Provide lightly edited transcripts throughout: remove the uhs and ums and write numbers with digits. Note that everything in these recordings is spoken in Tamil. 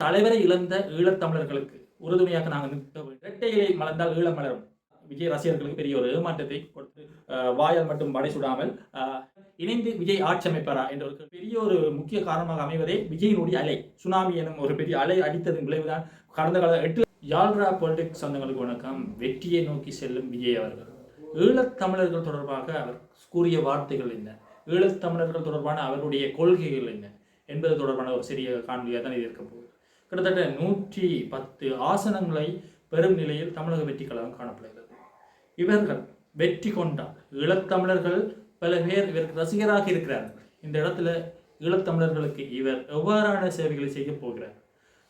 தலைவரை இழந்த ஈழத்தமிழர்களுக்கு உறுதுணையாக நாங்கள் நிற்க வேண்டும். இரட்டை இலை மலர்ந்தால் ஈழம் மலரும். விஜய் ரசிகர்களுக்கு பெரிய ஒரு ஏமாற்றத்தை கொடுத்து வாயால் மட்டும் படை சுடாமல் இணைந்து விஜய் ஆட்சி அமைப்பாரா என்ற ஒரு பெரிய ஒரு முக்கிய காரணமாக அமைவதே விஜயினுடைய அலை சுனாமி எனும் ஒரு பெரிய அலை அடித்ததன் விளைவுதான். கடந்த கால 8 யாழ்ரா பொலிட்டிக்ஸ் சொந்தங்களுக்கு வணக்கம். வெற்றியை நோக்கி செல்லும் விஜய் அவர்கள் ஈழத்தமிழர்கள் தொடர்பாக அவர் கூறிய வார்த்தைகள் என்ன, ஈழத்தமிழர்கள் தொடர்பான அவருடைய கொள்கைகள் என்ன என்பது தொடர்பான ஒரு சிறிய காணொலியாக தான் இது இருக்க போகுது. கிட்டத்தட்ட 110 ஆசனங்களை பெரும் நிலையில் தமிழக வெற்றி கழகம் காணப்படுகிறது. இவர்கள் வெற்றி கொண்டால் ஈழத்தமிழர்கள் பல பேர் இவருக்கு ரசிகராக இருக்கிறார்கள். இந்த இடத்துல ஈழத்தமிழர்களுக்கு இவர் எவ்வாறான சேவைகளை செய்ய போகிறார்?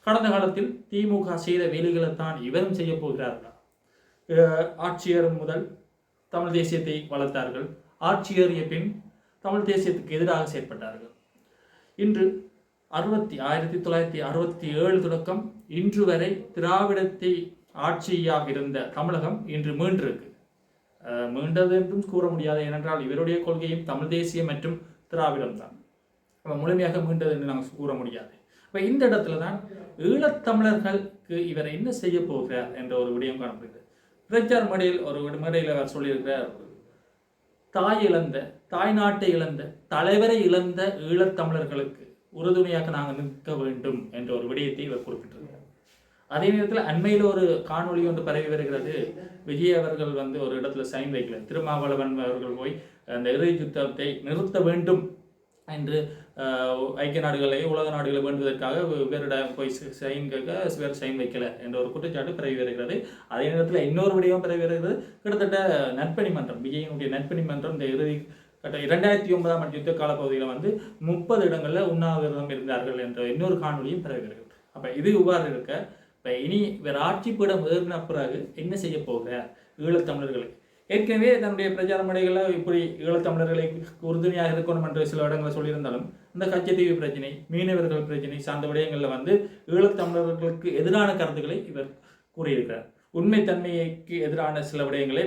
கடந்த காலத்தில் திமுக செய்த வேலைகளை தான் இவரும் செய்ய போகிறார்களா? ஆட்சியர் முதல் தமிழ் தேசியத்தை வளர்த்தார்கள். ஆட்சியேறிய பின் தமிழ் தேசியத்துக்கு எதிராக செயற்பட்டார்கள். இன்று 1967 தொடக்கம் இன்று வரை திராவிடத்தை ஆட்சியாக இருந்த தமிழகம் இன்று மீண்டிருக்கு. மீண்டது என்றும் கூற முடியாது. ஏனென்றால் இவருடைய கொள்கையும் தமிழ் தேசியம் மற்றும் திராவிடம் தான். முழுமையாக மீண்டது என்று நாங்கள் கூற முடியாது. இப்போ இந்த இடத்துல தான் ஈழத்தமிழர்களுக்கு இவர் என்ன செய்ய போகிறார் என்ற ஒரு விடயம் காணப்படுகிறது. பிரச்சார மேடையில் ஒரு மேடையில் அவர் சொல்லியிருக்கிறார், தாய் நாட்டை இழந்த தலைவரை இழந்த ஈழத்தமிழர்களுக்கு உறுதுணையாக நாங்கள் நிற்க வேண்டும் என்ற ஒரு விடயத்தை இவர் குறிப்பிட்டிருக்கிறார். அதே நேரத்தில் அண்மையில் ஒரு காணொலி ஒன்று பரவி வருகிறது. விஜய் அவர்கள் ஒரு இடத்துல சைன் வைக்கல. திருமாவளவன் அவர்கள் போய் அந்த இறுதி யுத்தத்தை நிறுத்த வேண்டும் என்று ஐக்கிய நாடுகளை உலக நாடுகளை வேண்டுவதற்காக வேறிடம் போய் சைன் கேட்க வேறு சைன் வைக்கல என்ற ஒரு குற்றச்சாட்டு பரவி வருகிறது. அதே நேரத்தில் இன்னொரு விடயம் பரவி வருகிறது. கிட்டத்தட்ட நற்பணி மன்றம், விஜயனுடைய நற்பணி மன்றம் இந்த இறுதி கட்ட 2009 யுத்த காலப்பகுதியில் 30 இடங்களில் உண்ணாவிரதம் இருந்தார்கள் என்ற இன்னொரு காணொலியும் பரவி வருகிறது. அப்போ இது இவ்வாறு இருக்க, இப்போ இனி வேறு ஆட்சி பீடம் ஏறின பிறகு என்ன செய்ய போகிறார் ஈழத்தமிழர்களை? ஏற்கனவே தன்னுடைய பிரச்சார மேடைகளில் இப்படி ஈழத்தமிழர்களை உறுதுணையாக இருக்கணும் என்று சில இடங்களை சொல்லியிருந்தாலும் இந்த கச்சத்தீவு பிரச்சனை, மீனவர்கள் பிரச்சனை சார்ந்த விடயங்களில் ஈழத்தமிழர்களுக்கு எதிரான கருத்துக்களை இவர் கூறியிருக்கிறார். உண்மைத்தன்மைக்கு எதிரான சில விடயங்களை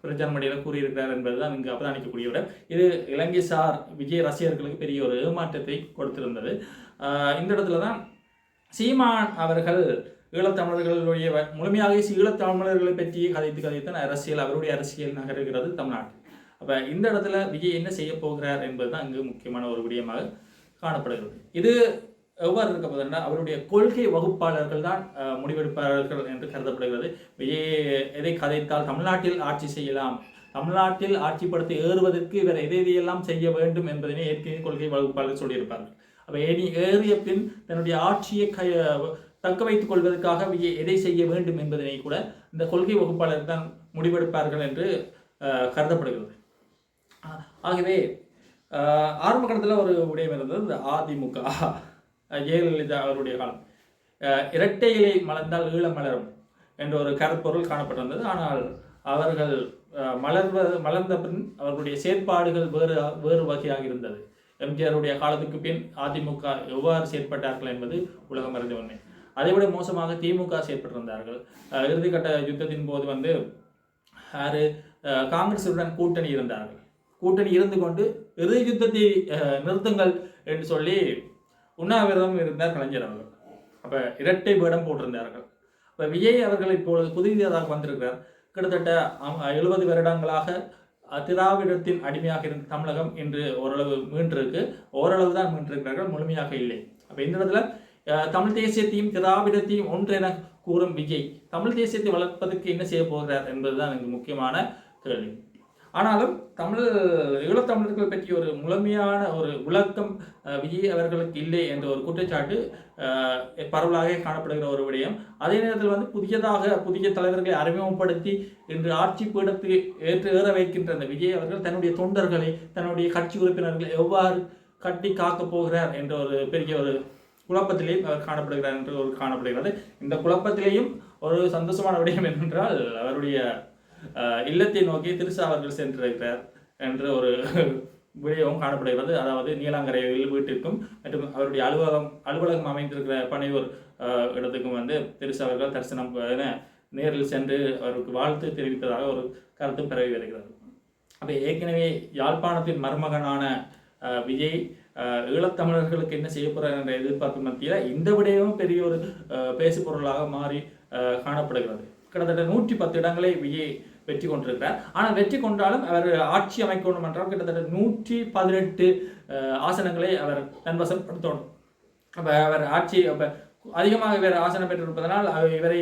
பிரச்சார மேடையில் கூறியிருக்கிறார் என்பதுதான் இங்கு அவதானிக்கக்கூடிய விட. இது இலங்கை சார் விஜய் ரசிகர்களுக்கு பெரிய ஒரு ஏமாற்றத்தை கொடுத்திருந்தது. இந்த இடத்துல தான் சீமான் அவர்கள் ஈழத்தமிழர்களுடைய முழுமையாக ஈழத்தமிழர்களை பற்றி கதைத்தான் அவருடைய அரசியல் நகருகிறது தமிழ்நாட்டில். அப்போ இந்த இடத்துல விஜய் என்ன செய்ய போகிறார் என்பதுதான் இங்கு முக்கியமான ஒரு விடயமாக காணப்படுகிறது. இது எவ்வாறு இருக்க போதுன்னா அவருடைய கொள்கை வகுப்பாளர்கள் தான் முடிவெடுப்பாளர்கள் என்று கருதப்படுகிறது. விஜய் எதை கதைத்தால் தமிழ்நாட்டில் ஆட்சி செய்யலாம், தமிழ்நாட்டில் ஆட்சிப்படுத்த ஏறுவதற்கு இவர் எதையெல்லாம் செய்ய வேண்டும் என்பதனை ஏற்கனவே கொள்கை வகுப்பாளர்கள் சொல்லியிருப்பார்கள். அப்போ ஏறிய பின் தன்னுடைய ஆட்சியை தக்க வைத்துக் கொள்வதற்காக விஜய் எதை செய்ய வேண்டும் என்பதனை கூட இந்த கொள்கை வகுப்பாளர் தான் முடிவெடுப்பார்கள் என்று கருதப்படுகிறது. ஆகவே ஆரம்ப காலத்தில் ஒரு விடயம் இருந்தது. இந்த அதிமுக ஜெயலலிதா அவருடைய காலம், இரட்டை இலை மலர்ந்தால் ஈழம் மலரும் என்ற ஒரு கருப்பொருள் காணப்பட்டிருந்தது. ஆனால் அவர்கள் மலர்ந்த பின் அவர்களுடைய செயற்பாடுகள் வேறு வகையாக இருந்தது. எம்ஜிஆருடைய காலத்துக்கு பின் அதிமுக எவ்வாறு செயற்பட்டார்கள் என்பது உலகம் அறிந்த உண்மை. அதைவிட மோசமாக திமுக செயற்பட்டிருந்தார்கள். இறுதிக்கட்ட யுத்தத்தின் போது காங்கிரசுடன் கூட்டணி இருந்தார்கள். கூட்டணி இருந்து கொண்டு இறுதி யுத்தத்தை நிறுத்துங்கள் என்று சொல்லி உண்ணாவிரதம் இருந்தார் கலைஞர் அவர்கள். அப்போ இரட்டை வேடம் போட்டிருந்தார்கள். இப்போ விஜய் அவர்கள் இப்பொழுது புதியதாக வந்திருக்கிறார். கிட்டத்தட்ட 70 வருடங்களாக திராவிடத்தின் அடிமையாக இருந்த தமிழகம் இன்று ஓரளவு மீண்டிருக்கு. ஓரளவு தான் மீண்டிருக்கிறார்கள், முழுமையாக இல்லை. அப்போ இந்த இடத்துல தமிழ் தேசியத்தையும் திராவிடத்தையும் ஒன்றென கூறும் விஜய் தமிழ் தேசியத்தை வளர்ப்பதற்கு என்ன செய்ய போகிறார் என்பதுதான் இங்கு முக்கியமான கேள்வி. ஆனாலும் ஈழத்தமிழர்கள் பற்றி ஒரு முழுமையான ஒரு விளக்கம் விஜய் அவர்களுக்கு இல்லை என்ற ஒரு குற்றச்சாட்டு பரவலாக காணப்படுகிற ஒரு விடயம். அதே நேரத்தில் புதிய தலைவர்களை அறிமுகப்படுத்தி இன்று ஆட்சி பீடத்தை ஏற வைக்கின்ற அந்த விஜய் அவர்கள் தன்னுடைய தொண்டர்களை, தன்னுடைய கட்சி உறுப்பினர்களை எவ்வாறு கட்டி காக்கப் போகிறார் என்ற ஒரு பெரிய ஒரு குழப்பத்திலேயும் அவர் காணப்படுகிறார் என்று ஒரு காணப்படுகிறது. இந்த குழப்பத்திலேயும் ஒரு சந்தோஷமான விடயம் என்னென்றால் அவருடைய இல்லத்தை நோக்கி திருசா அவர்கள் சென்றிருக்கிறார் என்ற ஒரு விடயமும் காணப்படுகிறது. அதாவது நீலாங்கரையில் வீட்டிற்கும் மற்றும் அவருடைய அலுவலகம் அமைந்திருக்கிற பனையூர் இடத்துக்கும் திருசா அவர்கள் தரிசனம் நேரில் சென்று அவருக்கு வாழ்த்து தெரிவித்ததாக ஒரு கருத்து பரவி வருகிறது. அப்போ ஏற்கனவே யாழ்ப்பாணத்தின் மருமகனான விஜய் ஈழத்தமிழர்களுக்கு என்ன செய்ய போறார் என்ற எதிர்பார்ப்பு மத்தியில் இந்த விடயமும் பெரிய ஒரு பேசு பொருளாக மாறி காணப்படுகிறது. கிட்டத்தட்ட 110 இடங்களை விஜய் வெற்றி கொண்டிருக்கிறார். ஆனால் வெற்றி கொண்டாலும் அவர் ஆட்சி அமைக்க வேண்டும் என்றால் கிட்டத்தட்ட 118 ஆசனங்களை அவர் தன்வசப்படுத்தணும். அவர் ஆட்சி அதிகமாக இவர் ஆசனம் பெற்றிருப்பதனால் இவரை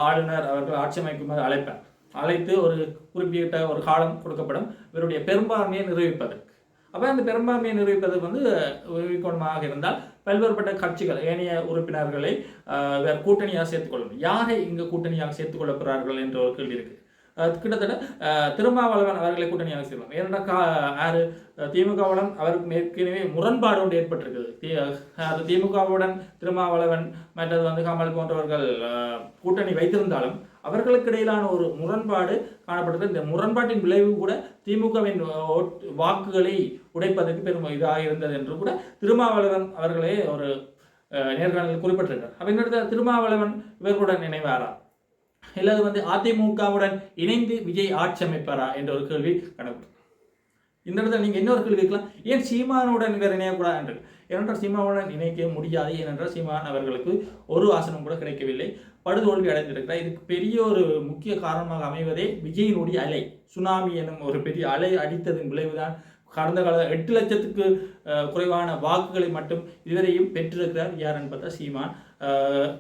ஆளுநர் அவர்கள் ஆட்சி அமைக்குமாறு அழைத்து ஒரு குறிப்பிட்ட ஒரு காலம் கொடுக்கப்படும் இவருடைய பெரும்பான்மையை நிரூபிப்பதற்கு. அப்போ அந்த பெரும்பான்மையை நிரூபிப்பதற்கு இருந்தால் பல்வேறுபட்ட கட்சிகள் ஏனைய உறுப்பினர்களை வேறு கூட்டணியாக சேர்த்துக்கொள்ளணும். யாரை இங்கு கூட்டணியாக சேர்த்துக் கொள்ள போகிறார்கள் என்ற ஒரு கேள்வி இருக்கு. கிட்டத்தட்ட திருமாவளவன் அவர்களை கூட்டணியாக செய்யலாம். ஏனென்றால் திமுகவுடன் அவருக்கு ஏற்கனவே முரண்பாடு ஒன்று ஏற்பட்டிருக்குது. திமுகவுடன் திருமாவளவன் மற்றது கமல் போன்றவர்கள் கூட்டணி வைத்திருந்தாலும் அவர்களுக்கு இடையிலான ஒரு முரண்பாடு காணப்பட்டது. இந்த முரண்பாட்டின் விளைவு கூட திமுகவின் வாக்குகளை உடைப்பதற்கு பெரும் இதாக இருந்தது என்று கூட திருமாவளவன் அவர்களே ஒரு நேர்காணலில் குறிப்பிட்டிருக்கிறார். அப்ப இந்த திருமாவளவன் இவர்களுடன் இணைவாரா இல்லது அதிமுகவுடன் இணைந்து விஜய் ஆட்சி அமைப்பாரா என்ற ஒரு கேள்வி கணக்கு. இந்த இடத்துல நீங்க இன்னொரு கேள்வி கேட்கலாம், ஏன் சீமானுடன் இவர் இணையக்கூடாது என்று. ஏனென்றால் சீமானுடன் இணைக்க முடியாது. ஏனென்றால் சீமான் அவர்களுக்கு ஒரு ஆசனம் கூட கிடைக்கவில்லை, படுதோல்வி அடைந்திருக்கிறார். இதுக்கு பெரிய ஒரு முக்கிய காரணமாக அமைவதே விஜயினுடைய அலை, சுனாமி எனும் ஒரு பெரிய அலை அடித்ததன் விளைவுதான். கடந்த கால 8 லட்சத்துக்கு குறைவான வாக்குகளை மட்டும் இதுவரையும் பெற்றிருக்கிறார். யாருன்னு பார்த்தா சீமான்.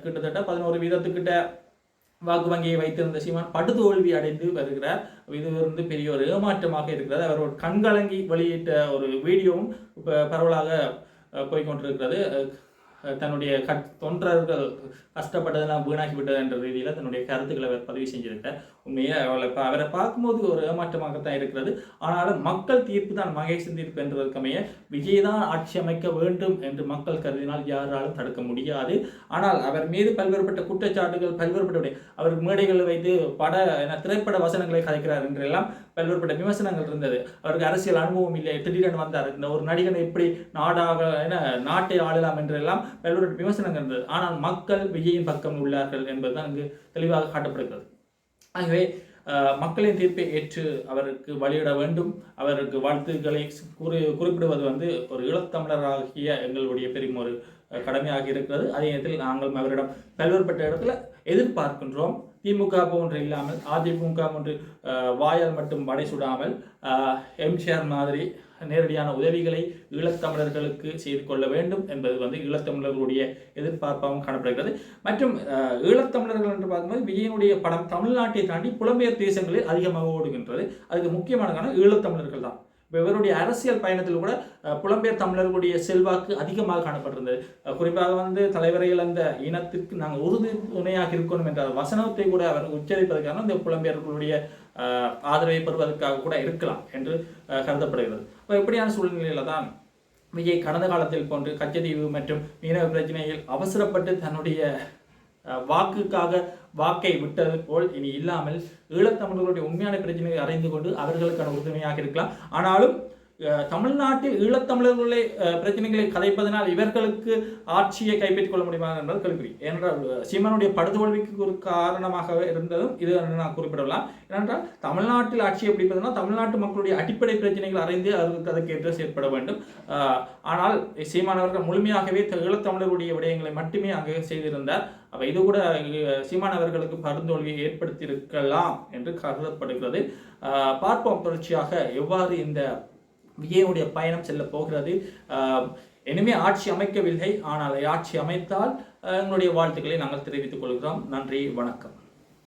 கிட்டத்தட்ட 11% வாக்கு வங்கியை வைத்திருந்த சீமான் படுதோல்வி அடைந்து வருகிறார். இது பெரிய ஒரு ஏமாற்றமாக இருக்கிறது. அவர் ஒரு கண்கலங்கி வெளியிட்ட ஒரு வீடியோவும் இப்போ பரவலாக போய்கொண்டிருக்கிறது. தன்னுடைய தொண்டர்கள் கஷ்டப்பட்டதெல்லாம் வீணாக்கிவிட்டது என்ற ரீதியில் தன்னுடைய கருத்துக்களை அவர் பதிவு செஞ்சிருக்கிறார். உண்மையே அவரை பார்க்கும்போது ஒரு ஏமாற்றமாகத்தான் இருக்கிறது. ஆனாலும் மக்கள் தீர்ப்பு தான் மகேசன் தீர்ப்பு என்பதற்கமைய விஜய் தான் ஆட்சி அமைக்க வேண்டும் என்று மக்கள் கருதினால் யாராலும் தடுக்க முடியாது. ஆனால் அவர் மீது பல்வேறுபட்ட குற்றச்சாட்டுகள் பல்வேறுபட்ட அவர் மேடைகளில் வைத்து திரைப்பட வசனங்களை கதைக்கிறார் என்றெல்லாம் பல்வேறுபட்ட விமர்சனங்கள் இருந்தது. அவருக்கு அரசியல் அனுபவம் இல்லை, திடீரென வந்தார், இந்த ஒரு நடிகனை எப்படி நாட்டை ஆளலாம் என்றெல்லாம் பல்வேறு விமர்சனங்கள் இருந்தது. ஆனால் மக்கள் விஜயின் பக்கம் உள்ளார்கள் என்பதுதான் இங்கு தெளிவாக காட்டப்படுகிறது. ஆகவே மக்களின் தீர்ப்பை ஏற்று அவருக்கு வழியிட வேண்டும். அவருக்கு வாழ்த்துக்களை குறிப்பிடுவது ஒரு ஈழத்தமிழராகிய எங்களுடைய பெரும் ஒரு கடமையாக இருக்கிறது. அதே நேரத்தில் நாங்கள் அவரிடம் பல்வேறுபட்ட இடத்துல எதிர்பார்க்கின்றோம். திமுக போன்று இல்லாமல் அதிமுக போன்று வாயால் மட்டும் வடை சுடாமல் எம்ஜிஆர் மாதிரி நேரடியான உதவிகளை ஈழத்தமிழர்களுக்கு செய்து கொள்ள வேண்டும் என்பது ஈழத்தமிழர்களுடைய எதிர்பார்ப்பாகவும் காணப்படுகிறது. மற்றும் ஈழத்தமிழர்கள் என்று பார்க்கும்போது விஜயனுடைய படம் தமிழ்நாட்டை தாண்டி புலம்பெயர் தேசங்களில் அதிகமாக ஓடுகின்றது. அதுக்கு முக்கியமான காரணம் ஈழத்தமிழர்கள் தான். இவருடைய அரசியல் பயணத்தில் கூட புலம்பெயர் தமிழர்களுடைய செல்வாக்கு அதிகமாக காணப்பட்டிருந்தது. குறிப்பாக தலைவரை இழந்த இனத்திற்கு நாங்கள் உறுதுணையாக இருக்கணும் என்ற வசனத்தை கூட அவர் உச்சரிப்பதற்கான இந்த புலம்பெயர்களுடைய ஆதரவை பெறுவதற்காக கூட இருக்கலாம் என்று கருதப்படுகிறது. இப்போ இப்படியான சூழ்நிலையில தான் விஜய் கடந்த காலத்தில் போன்று கச்சத்தீவு மற்றும் மீனவ பிரச்சனையில் அவசரப்பட்டு தன்னுடைய வாக்கை விட்டது போல் இனி இல்லாமல் ஈழத்தமிழர்களுடைய உண்மையான பிரச்சனையை அறிந்து கொண்டு அவர்களுக்கான உறுதுணையாக இருக்கலாம். ஆனாலும் தமிழ்நாட்டில் ஈழத்தமிழர்களுடைய பிரச்சனைகளை கதைப்பதனால் இவர்களுக்கு ஆட்சியை கைப்பற்றிக் கொள்ள முடியுமா என்பது கேள்வி. ஏனென்றால் சீமானுடைய படுதோல்விக்கு ஒரு காரணமாக இருந்ததும் இது நான் குறிப்பிடலாம். ஏனென்றால் தமிழ்நாட்டில் ஆட்சியை பிடிப்பதனால் தமிழ்நாட்டு மக்களுடைய அடிப்படை பிரச்சனைகள் அறிந்து அதற்கேற்று செயற்பட வேண்டும். ஆனால் சீமானவர்கள் முழுமையாகவே ஈழத்தமிழர்களுடைய விடயங்களை மட்டுமே அங்கே செய்திருந்தார். அப்போ இது கூட சீமானவர்களுக்கு படுதோல்வியை ஏற்படுத்தியிருக்கலாம் என்று கருதப்படுகிறது. பார்ப்போம் தொடர்ச்சியாக எவ்வாறு இந்த விஜயனுடைய பயணம் செல்ல போகிறது. இனிமே ஆட்சி அமைக்கவில்லை, ஆனால் ஆட்சி அமைத்தால் எங்களுடைய வாழ்த்துக்களை நாங்கள் தெரிவித்துக் கொள்கிறோம். நன்றி, வணக்கம்.